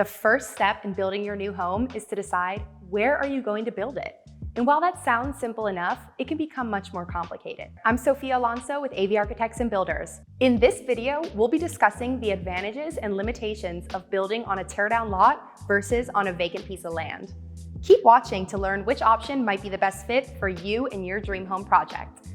The first step in building your new home is to decide where are you going to build it. And while that sounds simple enough, it can become much more complicated. I'm Sophia Alonso with AV Architects and Builders. In this video, we'll be discussing the advantages and limitations of building on a teardown lot versus on a vacant piece of land. Keep watching to learn which option might be the best fit for you and your dream home project.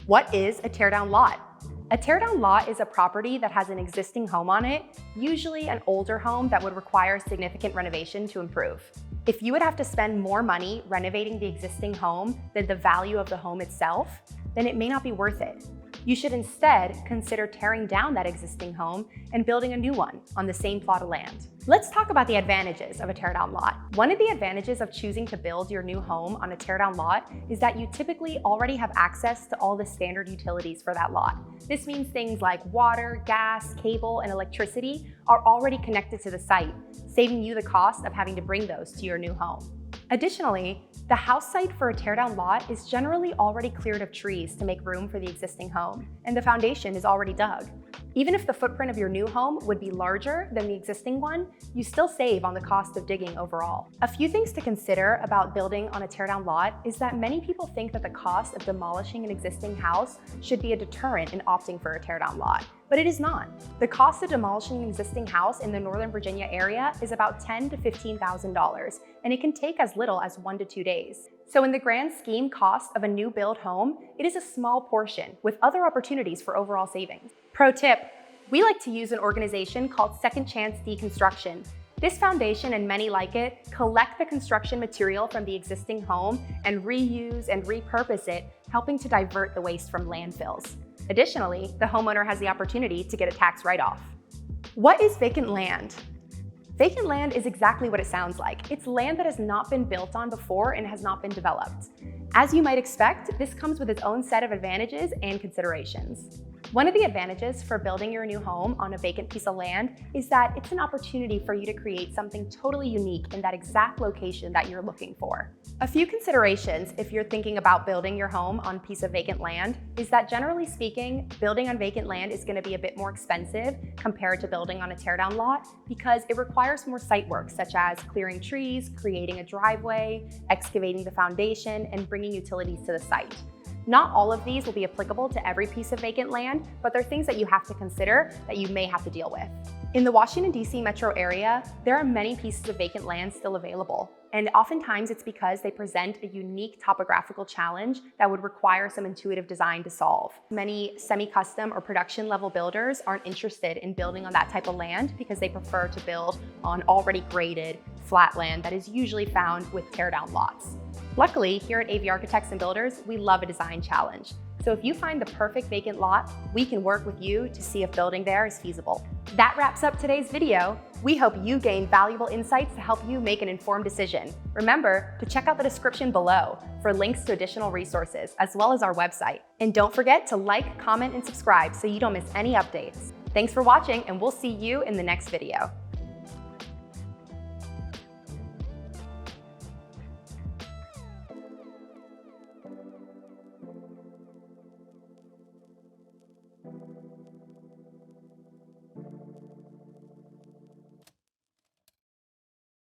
What is a teardown lot? A teardown lot is a property that has an existing home on it, usually an older home that would require significant renovation to improve. If you would have to spend more money renovating the existing home than the value of the home itself, then it may not be worth it. You should instead consider tearing down that existing home and building a new one on the same plot of land. Let's talk about the advantages of a teardown lot. One of the advantages of choosing to build your new home on a teardown lot is that you typically already have access to all the standard utilities for that lot. This means things like water, gas, cable, and electricity are already connected to the site, saving you the cost of having to bring those to your new home. Additionally, the house site for a teardown lot is generally already cleared of trees to make room for the existing home, and the foundation is already dug. Even if the footprint of your new home would be larger than the existing one, you still save on the cost of digging overall. A few things to consider about building on a teardown lot is that many people think that the cost of demolishing an existing house should be a deterrent in opting for a teardown lot, but it is not. The cost of demolishing an existing house in the Northern Virginia area is about $10,000 to $15,000, and it can take as little as 1 to 2 days. So in the grand scheme cost of a new build home, it is a small portion with other opportunities for overall savings. Pro tip, we like to use an organization called Second Chance Deconstruction. This foundation and many like it collect the construction material from the existing home and reuse and repurpose it, helping to divert the waste from landfills. Additionally, the homeowner has the opportunity to get a tax write-off. What is vacant land? Vacant land is exactly what it sounds like. It's land that has not been built on before and has not been developed. As you might expect, this comes with its own set of advantages and considerations. One of the advantages for building your new home on a vacant piece of land is that it's an opportunity for you to create something totally unique in that exact location that you're looking for. A few considerations if you're thinking about building your home on a piece of vacant land is that generally speaking, building on vacant land is going to be a bit more expensive compared to building on a teardown lot because it requires more site work such as clearing trees, creating a driveway, excavating the foundation, and bringing utilities to the site. Not all of these will be applicable to every piece of vacant land, but they're things that you have to consider that you may have to deal with. In the Washington, D.C. metro area, there are many pieces of vacant land still available, and oftentimes it's because they present a unique topographical challenge that would require some intuitive design to solve. Many semi-custom or production level builders aren't interested in building on that type of land because they prefer to build on already graded, flat land that is usually found with teardown lots. Luckily, here at AV Architects and Builders, we love a design challenge. So if you find the perfect vacant lot, we can work with you to see if building there is feasible. That wraps up today's video. We hope you gained valuable insights to help you make an informed decision. Remember to check out the description below for links to additional resources, as well as our website. And don't forget to like, comment, and subscribe so you don't miss any updates. Thanks for watching, and we'll see you in the next video.